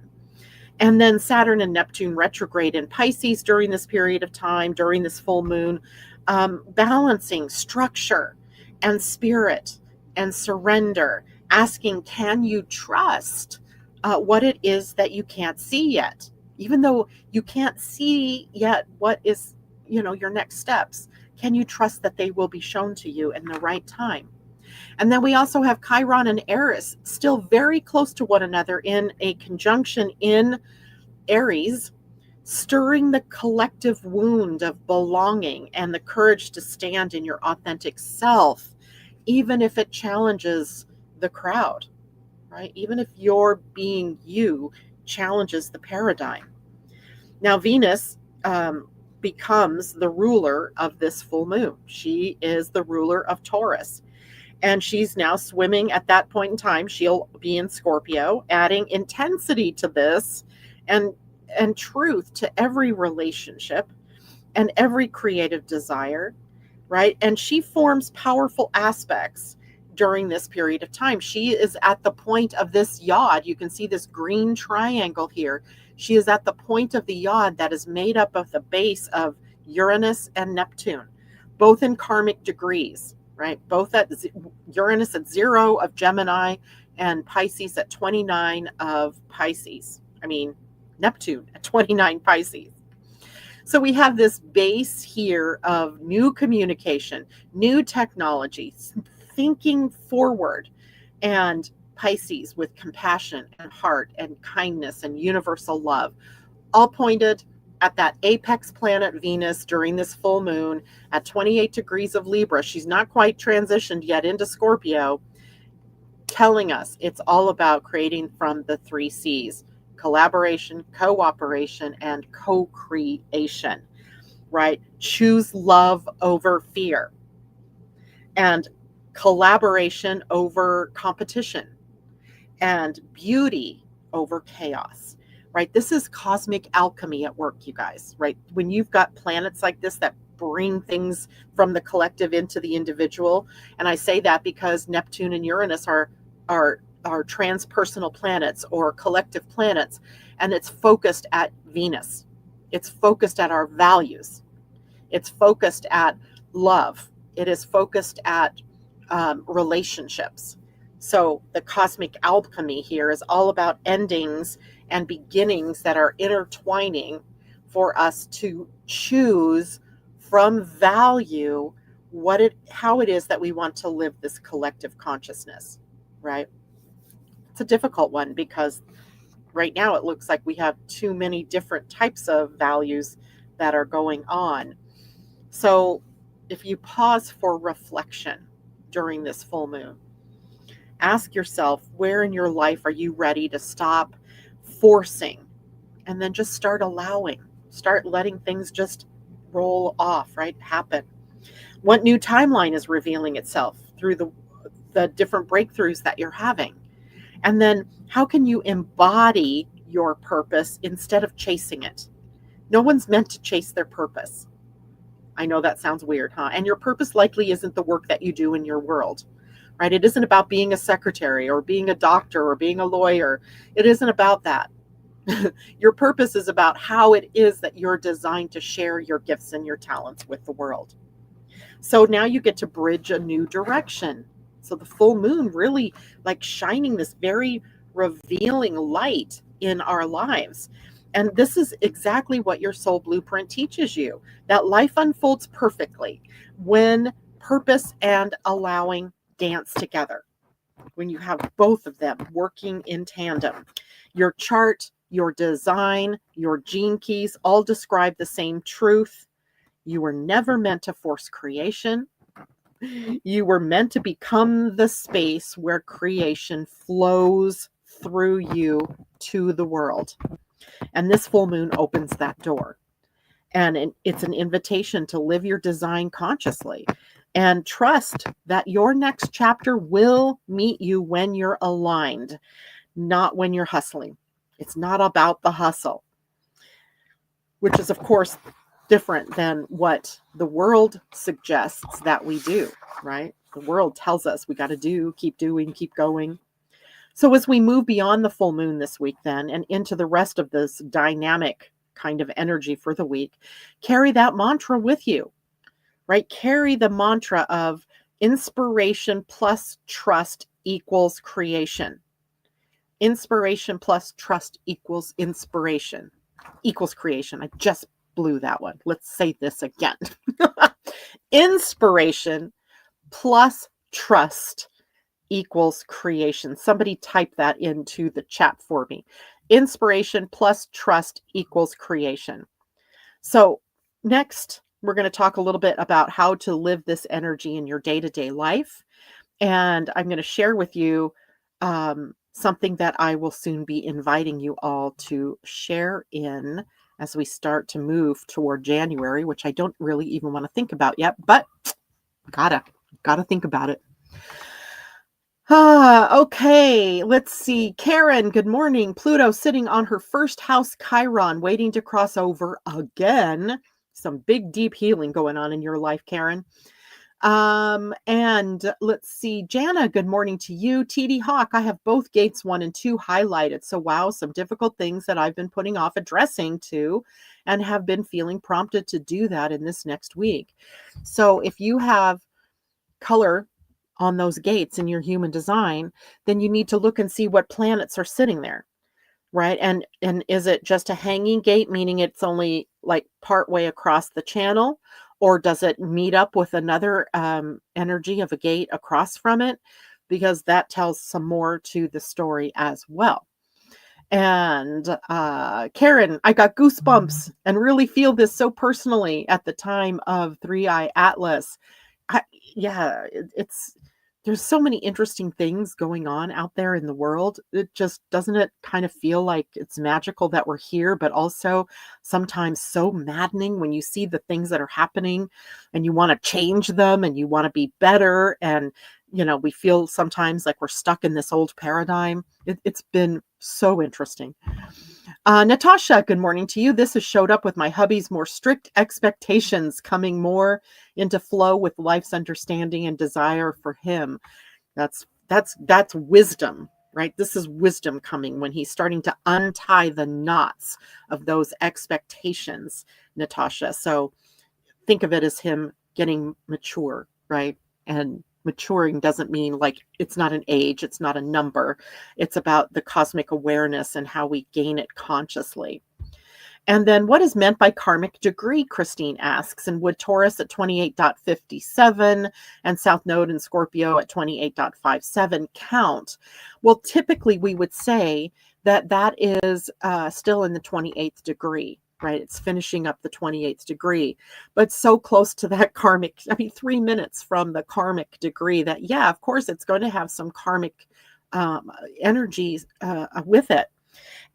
And then Saturn and Neptune retrograde in Pisces during this period of time, during this full moon, balancing structure and spirit and surrender, asking, can you trust what it is that you can't see yet? Even though you can't see yet what is, your next steps, Can you trust that they will be shown to you in the right time? And then we also have Chiron and Eris still very close to one another in a conjunction in Aries, stirring the collective wound of belonging and the courage to stand in your authentic self, even if it challenges the crowd, right? Even if your being you challenges the paradigm. Now, Venus becomes the ruler of this full moon. She is the ruler of Taurus. And she's now swimming at that point in time. She'll be in Scorpio, adding intensity to this and truth to every relationship and every creative desire, right? And she forms powerful aspects during this period of time. She is at the point of this yod. You can see this green triangle here. She is at the point of the yod that is made up of the base of Uranus and Neptune, both in karmic degrees, right? Both at Uranus at 0 of Gemini and Pisces at 29 of Pisces. Neptune at 29 Pisces. So we have this base here of new communication, new technology, thinking forward, and Pisces with compassion and heart and kindness and universal love, all pointed at that apex planet Venus during this full moon at 28 degrees of Libra. She's not quite transitioned yet into Scorpio, telling us it's all about creating from the 3 C's: collaboration, cooperation, and co-creation, right? Choose love over fear, and collaboration over competition, and beauty over chaos, right? This is cosmic alchemy at work, you guys, right? When you've got planets like this that bring things from the collective into the individual. And I say that because Neptune and Uranus are transpersonal planets or collective planets, and it's focused at Venus. It's focused at our values. It's focused at love. It is focused at relationships. So the cosmic alchemy here is all about endings and beginnings that are intertwining for us to choose from value how it is that we want to live this collective consciousness, right? It's a difficult one because right now it looks like we have too many different types of values that are going on. So if you pause for reflection during this full moon, ask yourself, where in your life are you ready to stop forcing and then just start allowing, start letting things just roll off, right? Happen. What new timeline is revealing itself through the different breakthroughs that you're having? And then how can you embody your purpose instead of chasing it? No one's meant to chase their purpose. I know that sounds weird, huh? And your purpose likely isn't the work that you do in your world, right? It isn't about being a secretary or being a doctor or being a lawyer. It isn't about that. Your purpose is about how it is that you're designed to share your gifts and your talents with the world. So now you get to bridge a new direction. So the full moon really like shining this very revealing light in our lives. And this is exactly what your soul blueprint teaches you, that life unfolds perfectly when purpose and allowing dance together, when you have both of them working in tandem. Your chart, your design, your gene keys all describe the same truth. You were never meant to force creation. You were meant to become the space where creation flows through you to the world. And this full moon opens that door. And it's an invitation to live your design consciously and trust that your next chapter will meet you when you're aligned, not when you're hustling. It's not about the hustle, which is, of course, different than what the world suggests that we do, right? The world tells us we got to do, keep doing, keep going. So as we move beyond the full moon this week then and into the rest of this dynamic kind of energy for the week, carry that mantra with you, right? Carry the mantra of inspiration plus trust equals creation. Inspiration plus trust equals inspiration equals creation. I just blew that one. Let's say this again. Inspiration plus trust equals creation. Somebody type that into the chat for me. Inspiration plus trust equals creation. So next, we're going to talk a little bit about how to live this energy in your day-to-day life. And I'm going to share with you something that I will soon be inviting you all to share in as we start to move toward January, which I don't really even want to think about yet, but gotta think about it. Okay, let's see. Karen, good morning. Pluto sitting on her first house, Chiron, waiting to cross over again. Some big, deep healing going on in your life, Karen. And let's see. Jana, good morning to you. TD Hawk, I have both gates 1 and 2 highlighted. So wow, some difficult things that I've been putting off addressing to and have been feeling prompted to do that in this next week. So if you have color on those gates in your human design, then you need to look and see what planets are sitting there, right? And is it just a hanging gate, meaning it's only like part way across the channel, or does it meet up with another energy of a gate across from it? Because that tells some more to the story as well. And Karen, I got goosebumps and really feel this so personally at the time of 3i Atlas. There's so many interesting things going on out there in the world. It just doesn't it kind of feel like it's magical that we're here, but also sometimes so maddening when you see the things that are happening and you want to change them and you want to be better. And, we feel sometimes like we're stuck in this old paradigm. It's been so interesting. Natasha, good morning to you. This has showed up with my hubby's more strict expectations coming more into flow with life's understanding and desire for him. That's wisdom, right? This is wisdom coming when he's starting to untie the knots of those expectations, Natasha. So think of it as him getting mature, right? And maturing doesn't mean like it's not an age, it's not a number. It's about the cosmic awareness and how we gain it consciously. And then what is meant by karmic degree, Christine asks, and would Taurus at 28.57 and South Node in Scorpio at 28.57 count? Well, typically we would say that is still in the 28th degree, right? It's finishing up the 28th degree, but so close to that karmic, 3 minutes from the karmic degree that, yeah, of course, it's going to have some karmic energies with it.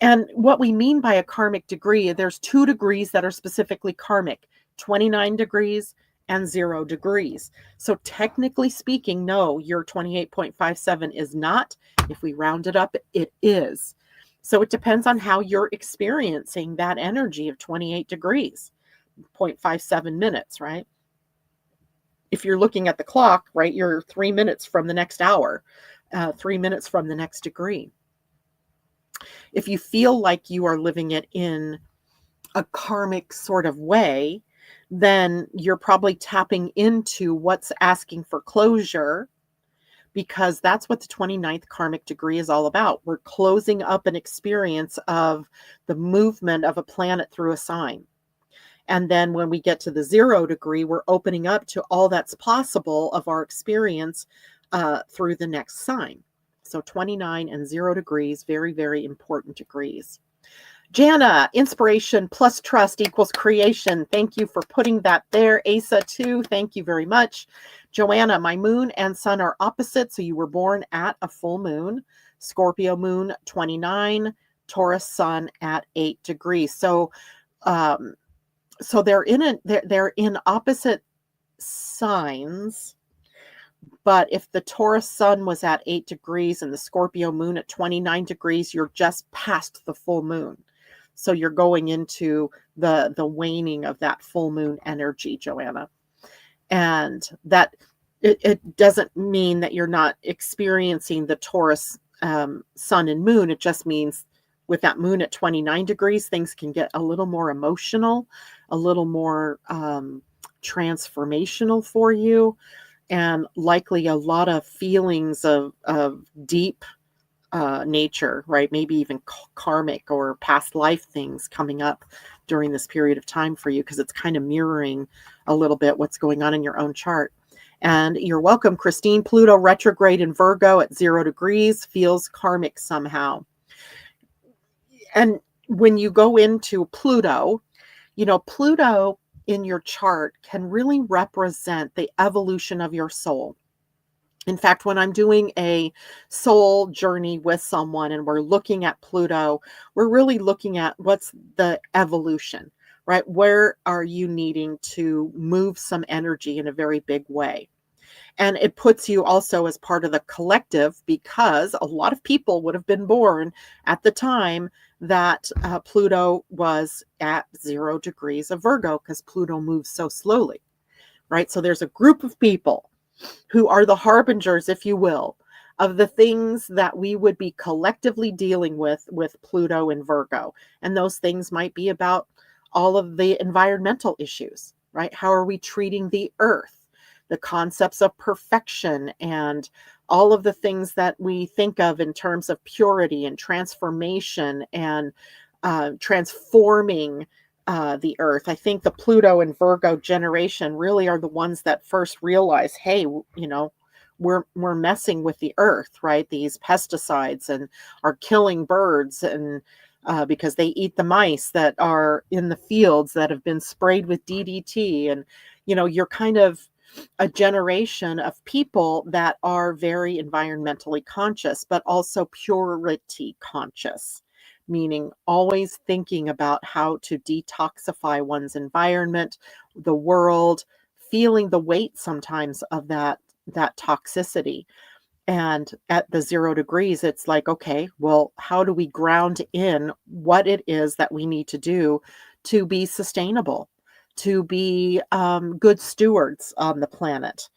And what we mean by a karmic degree, there's 2 degrees that are specifically karmic, 29 degrees and 0 degrees. So technically speaking, no, your 28.57 is not. If we round it up, it is. So it depends on how you're experiencing that energy of 28 degrees, 0.57 minutes, right? If you're looking at the clock, right, you're 3 minutes from the next hour, 3 minutes from the next degree. If you feel like you are living it in a karmic sort of way, then you're probably tapping into what's asking for closure, because that's what the 29th karmic degree is all about. We're closing up an experience of the movement of a planet through a sign. And then when we get to the 0 degree, we're opening up to all that's possible of our experience through the next sign. So 29 and 0 degrees, very, very important degrees. Jana, inspiration plus trust equals creation. Thank you for putting that there. Asa, too, thank you very much. Joanna, my moon and sun are opposite, so you were born at a full moon. Scorpio moon, 29. Taurus sun at 8 degrees. So they're in opposite signs. But if the Taurus sun was at 8 degrees and the Scorpio moon at 29 degrees, you're just past the full moon. So you're going into the waning of that full moon energy, Joanna. And that it doesn't mean that you're not experiencing the Taurus sun and moon. It just means with that moon at 29 degrees, things can get a little more emotional, a little more transformational for you, and likely a lot of feelings of deep nature, right? Maybe even karmic or past life things coming up during this period of time for you, because it's kind of mirroring a little bit what's going on in your own chart. And you're welcome, Christine. Pluto retrograde in Virgo at 0 degrees feels karmic somehow. And when you go into Pluto, Pluto in your chart can really represent the evolution of your soul. In fact, when I'm doing a soul journey with someone and we're looking at Pluto, we're really looking at what's the evolution, right? Where are you needing to move some energy in a very big way? And it puts you also as part of the collective, because a lot of people would have been born at the time that Pluto was at 0 degrees of Virgo, because Pluto moves so slowly, right? So there's a group of people who are the harbingers, if you will, of the things that we would be collectively dealing with Pluto and Virgo. And those things might be about all of the environmental issues, right? How are we treating the earth? The concepts of perfection and all of the things that we think of in terms of purity and transformation and transforming the earth. I think the Pluto and Virgo generation really are the ones that first realize, hey, we're messing with the earth, right? These pesticides and are killing birds, and because they eat the mice that are in the fields that have been sprayed with DDT. And you're kind of a generation of people that are very environmentally conscious, but also purity conscious, meaning always thinking about how to detoxify one's environment, the world, feeling the weight sometimes of that toxicity. And at the 0 degrees, it's like, okay, well, how do we ground in what it is that we need to do to be sustainable, to be good stewards on the planet?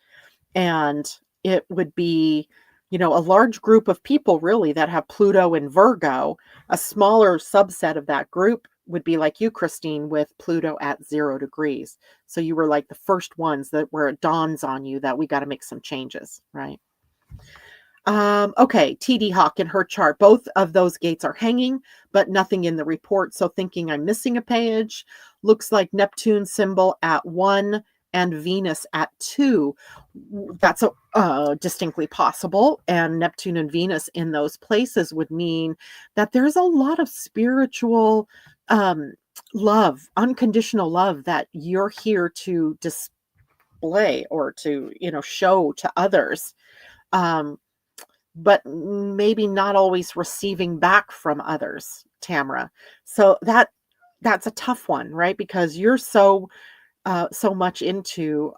And it would be, a large group of people really that have Pluto and Virgo. A smaller subset of that group would be like you, Christine, with Pluto at 0 degrees. So you were like the first ones that where it dawns on you that we got to make some changes, right? Okay, TD Hawk in her chart, both of those gates are hanging, but nothing in the report. So thinking I'm missing a page. Looks like Neptune symbol at 1 and Venus at 2. That's distinctly possible. And Neptune and Venus in those places would mean that there's a lot of spiritual love, unconditional love that you're here to display or to, show to others. But maybe not always receiving back from others, Tamara. So that's a tough one, right? Because you're so much into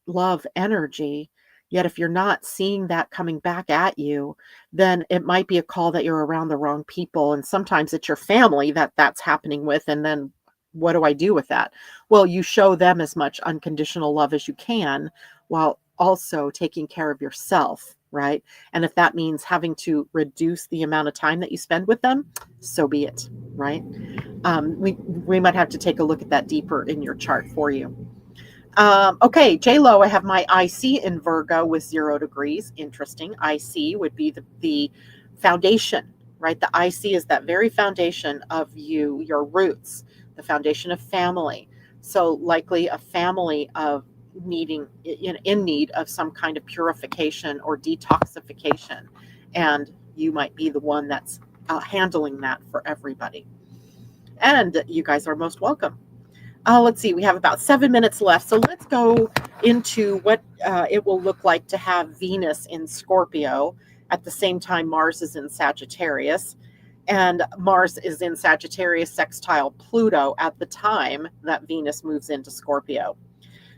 love energy, yet if you're not seeing that coming back at you, then it might be a call that you're around the wrong people. And sometimes it's your family that's happening with, and then what do I do with that? Well, you show them as much unconditional love as you can while also taking care of yourself, right? And if that means having to reduce the amount of time that you spend with them, so be it, right? We might have to take a look at that deeper in your chart for you. Okay, J-Lo, I have my IC in Virgo with 0 degrees. Interesting. IC would be the foundation, right? The IC is that very foundation of you, your roots, the foundation of family. So likely a family of in need of some kind of purification or detoxification. And you might be the one that's handling that for everybody. And you guys are most welcome. Let's see, we have about 7 minutes left. So let's go into what it will look like to have Venus in Scorpio at the same time Mars is in Sagittarius. And Mars is in Sagittarius sextile Pluto at the time that Venus moves into Scorpio.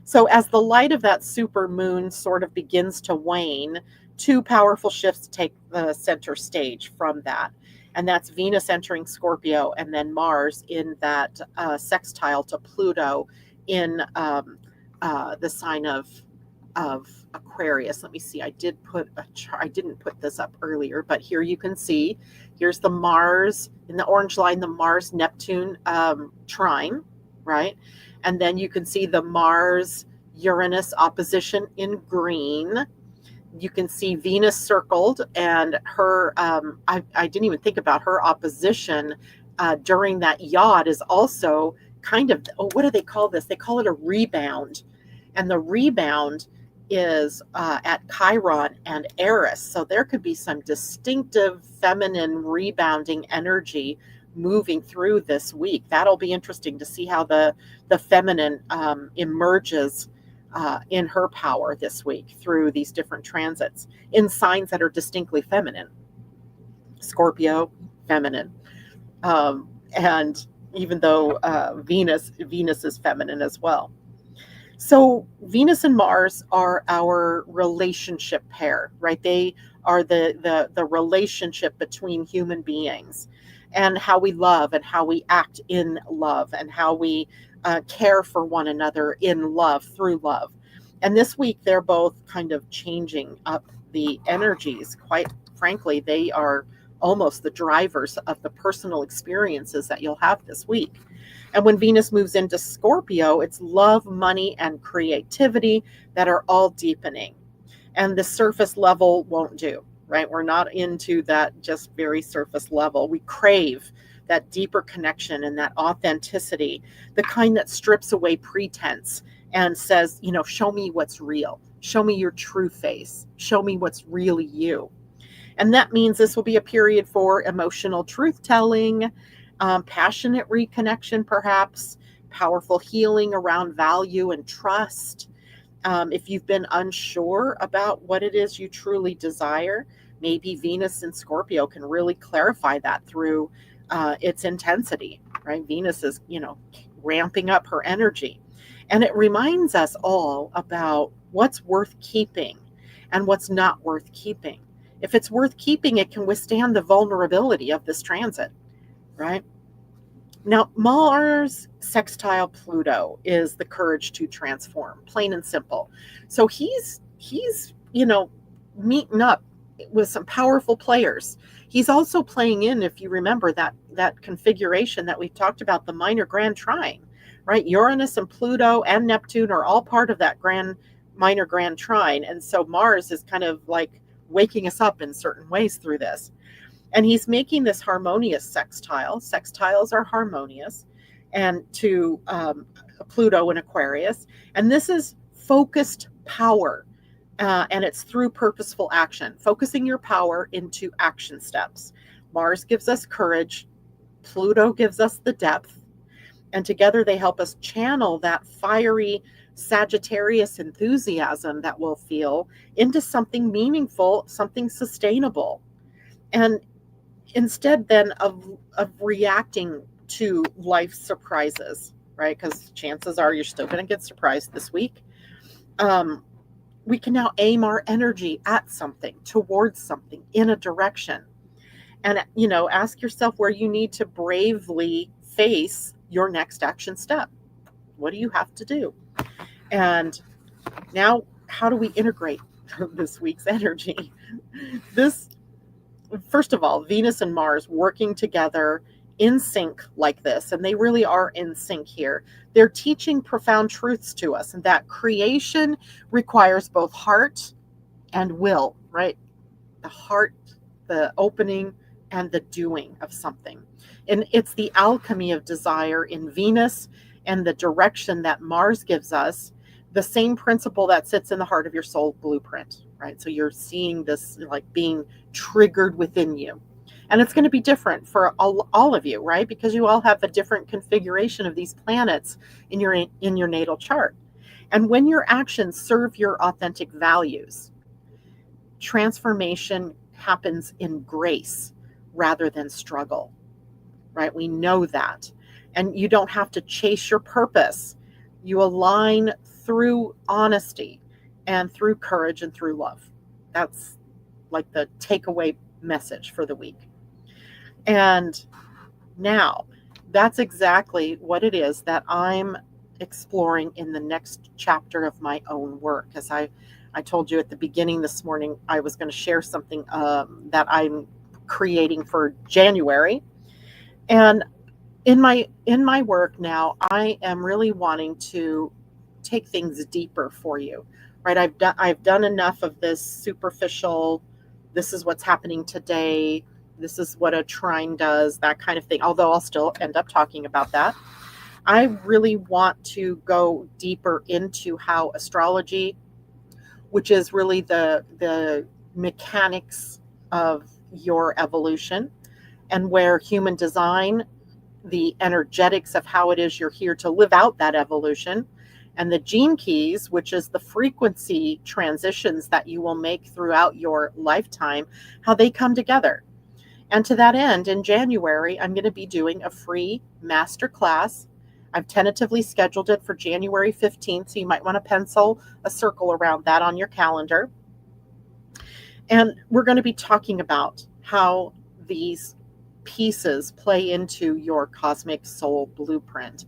So as the light of that super moon sort of begins to wane, 2 powerful shifts take the center stage from that. And that's Venus entering Scorpio and then Mars in that sextile to Pluto in the sign of Aquarius. Let me see. I didn't put this up earlier, but here you can see, here's the Mars in the orange line, the Mars-Neptune trine, right? And then you can see the Mars-Uranus opposition in green. You can see Venus circled, and her, I didn't even think about her opposition during that yod is also kind of, oh, what do they call this? They call it a rebound. And the rebound is at Chiron and Eris. So there could be some distinctive feminine rebounding energy moving through this week. That'll be interesting to see how the feminine emerges in her power this week through these different transits in signs that are distinctly feminine. Scorpio, feminine. And even though Venus is feminine as well. So Venus and Mars are our relationship pair, right? They are the relationship between human beings, and how we love and how we act in love, and how we care for one another in love, through love. And this week, they're both kind of changing up the energies. Quite frankly, they are almost the drivers of the personal experiences that you'll have this week. And when Venus moves into Scorpio, it's love, money, and creativity that are all deepening. And the surface level won't do, right? We're not into that just very surface level. We crave that deeper connection and that authenticity, the kind that strips away pretense and says, you know, show me what's real. Show me your true face. Show me what's really you. And that means this will be a period for emotional truth-telling, passionate reconnection, perhaps, powerful healing around value and trust. If you've been unsure about what it is you truly desire, maybe Venus in Scorpio can really clarify that through its intensity, right? Venus is, you know, ramping up her energy. And it reminds us all about what's worth keeping and what's not worth keeping. If it's worth keeping, it can withstand the vulnerability of this transit, right? Now, Mars sextile Pluto is the courage to transform, plain and simple. So he's you know, meeting up with some powerful players. He's also playing in, if you remember, that configuration that we've talked about, the minor grand trine, right? Uranus and Pluto and Neptune are all part of that minor grand trine. And so Mars is kind of like waking us up in certain ways through this. And he's making this harmonious sextile. Sextiles are harmonious, and to Pluto and Aquarius. And this is focused power. And it's through purposeful action, focusing your power into action steps. Mars gives us courage. Pluto gives us the depth. And together they help us channel that fiery Sagittarius enthusiasm that we'll feel into something meaningful, something sustainable. And instead then of reacting to life's surprises, right? Because chances are you're still going to get surprised this week. We can now aim our energy at something, towards something, in a direction. And, you know, ask yourself where you need to bravely face your next action step. What do you have to do? And now, how do we integrate this week's energy? First of all, Venus and Mars working together in sync like this, and they really are in sync here. They're teaching profound truths to us, and that creation requires both heart and will, right? The heart, the opening, and the doing of something. And it's the alchemy of desire in Venus and the direction that Mars gives us, the same principle that sits in the heart of your soul blueprint, right? So you're seeing this like being triggered within you. And it's going to be different for all of you, right? Because you all have a different configuration of these planets in your natal chart. And when your actions serve your authentic values, transformation happens in grace rather than struggle, right? We know that. And you don't have to chase your purpose. You align through honesty and through courage and through love. That's like the takeaway message for the week. And now that's exactly what it is that I'm exploring in the next chapter of my own work. As I told you at the beginning this morning, I was going to share something that I'm creating for January. And in my work now, I am really wanting to take things deeper for you, right? I've done enough of this superficial, this is what's happening today, this is what a trine does, that kind of thing, although I'll still end up talking about that. I really want to go deeper into how astrology, which is really the mechanics of your evolution, and where human design, the energetics of how it is you're here to live out that evolution, and the gene keys, which is the frequency transitions that you will make throughout your lifetime, how they come together. And to that end, in January, I'm going to be doing a free masterclass. I've tentatively scheduled it for January 15th, so you might want to pencil a circle around that on your calendar. And we're going to be talking about how these pieces play into your cosmic soul blueprint,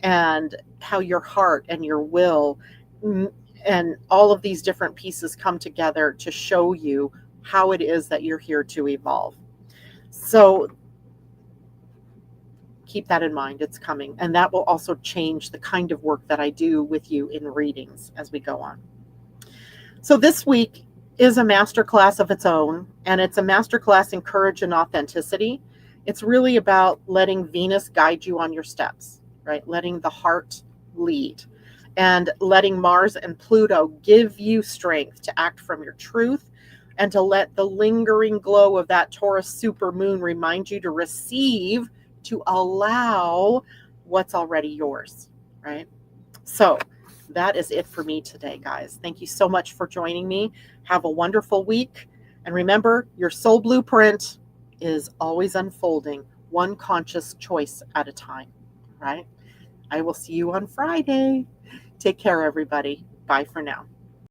and how your heart and your will and all of these different pieces come together to show you how it is that you're here to evolve. So keep that in mind. It's coming. And that will also change the kind of work that I do with you in readings as we go on. So this week is a masterclass of its own, and it's a masterclass in courage and authenticity. It's really about letting Venus guide you on your steps, right? Letting the heart lead, and letting Mars and Pluto give you strength to act from your truth, and to let the lingering glow of that Taurus supermoon remind you to receive, to allow what's already yours, right? So that is it for me today, guys. Thank you so much for joining me. Have a wonderful week. And remember, your soul blueprint is always unfolding, one conscious choice at a time, right? I will see you on Friday. Take care, everybody. Bye for now.